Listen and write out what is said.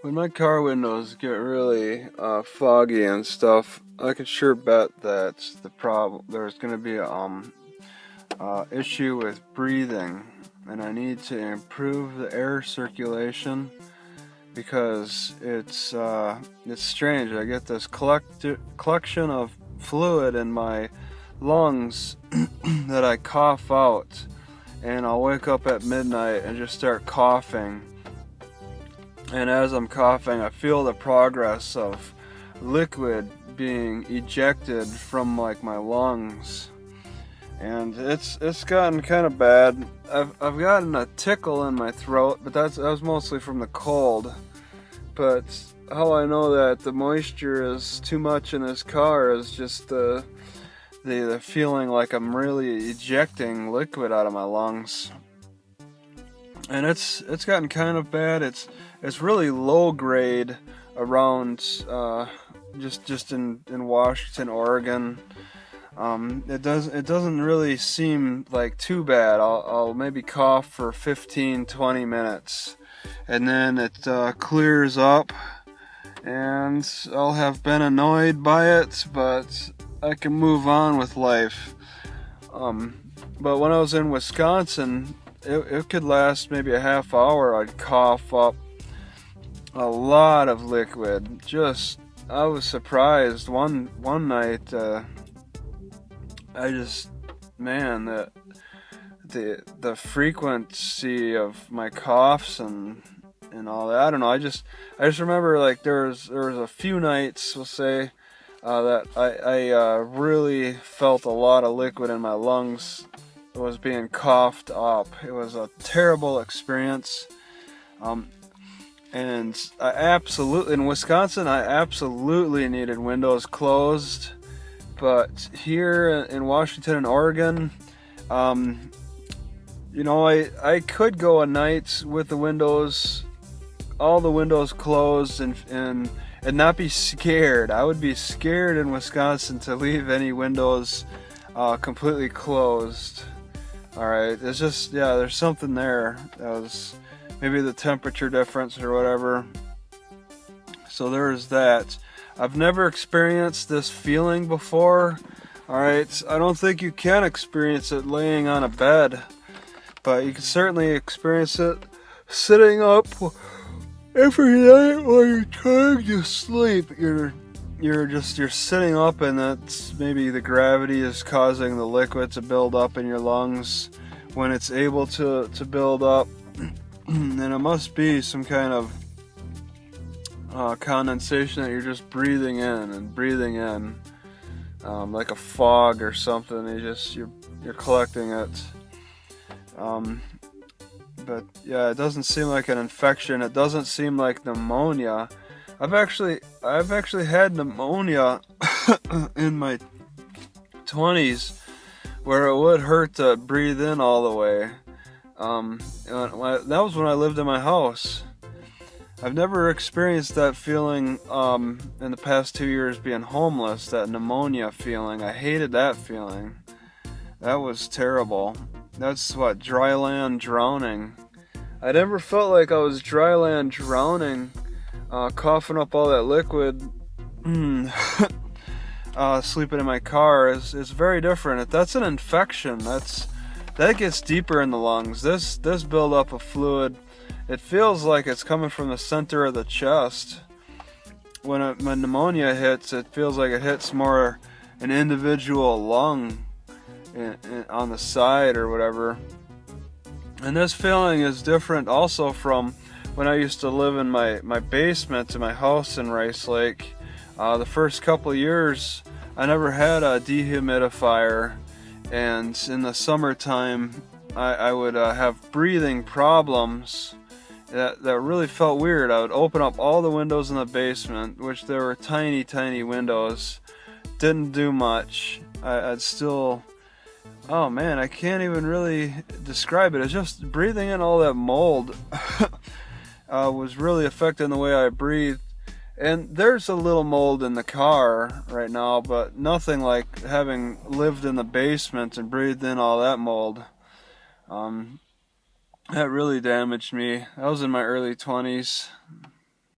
When my car windows get really foggy and stuff, I can sure bet that there's going to be issue with breathing, and I need to improve the air circulation because it's strange. I get this collection of fluid in my lungs that I cough out, and I'll wake up at midnight and just start coughing. And as I'm coughing, I feel the progress of liquid being ejected from like my lungs, and it's gotten kind of bad. I've gotten a tickle in my throat, but that was mostly from the cold. But how I know that the moisture is too much in this car is just the feeling like I'm really ejecting liquid out of my lungs. And it's gotten kind of bad. It's really low grade around just in Washington, Oregon. It doesn't really seem like too bad. I'll maybe cough for 15-20 minutes, and then it clears up, and I'll have been annoyed by it, but I can move on with life. But when I was in Wisconsin, it could last maybe a half hour. I'd cough up a lot of liquid. I was surprised one night. The frequency of my coughs and all that. I don't know. I just remember like there was a few nights, we'll say, that I really felt a lot of liquid in my lungs. It was being coughed up. It was a terrible experience. And in Wisconsin, I absolutely needed windows closed. But here in Washington and Oregon, I could go a night with all the windows closed and not be scared. I would be scared in Wisconsin to leave any windows completely closed. Alright, it's just, there's something there. That was maybe the temperature difference or whatever. So there's that. I've never experienced this feeling before. Alright, I don't think you can experience it laying on a bed, but you can certainly experience it sitting up every night while you're trying to sleep. You're sitting up, and that's maybe the gravity is causing the liquid to build up in your lungs when it's able to build up. And it must be some kind of condensation that you're just breathing in, like a fog or something. You're collecting it. But yeah, it doesn't seem like an infection. It doesn't seem like pneumonia. I've actually had pneumonia in my 20s, where it would hurt to breathe in all the way. That was when I lived in my house. I've never experienced that feeling in the past 2 years being homeless, that pneumonia feeling. I hated that feeling. That was terrible. That's dry land drowning. I never felt like I was dry land drowning, coughing up all that liquid, sleeping in my car is very different. If that's an infection, that gets deeper in the lungs. This buildup of fluid, it feels like it's coming from the center of the chest. When pneumonia hits, it feels like it hits more an individual lung on the side or whatever. And this feeling is different also from when I used to live in my basement in my house in Rice Lake. The first couple of years, I never had a dehumidifier, and in the summertime, I would have breathing problems that really felt weird. I would open up all the windows in the basement, which there were tiny, tiny windows. Didn't do much. I'd still... Oh man, I can't even really describe it. It's just breathing in all that mold was really affecting the way I breathed. And there's a little mold in the car right now, but nothing like having lived in the basement and breathed in all that mold. That really damaged me. I was in my early 20s.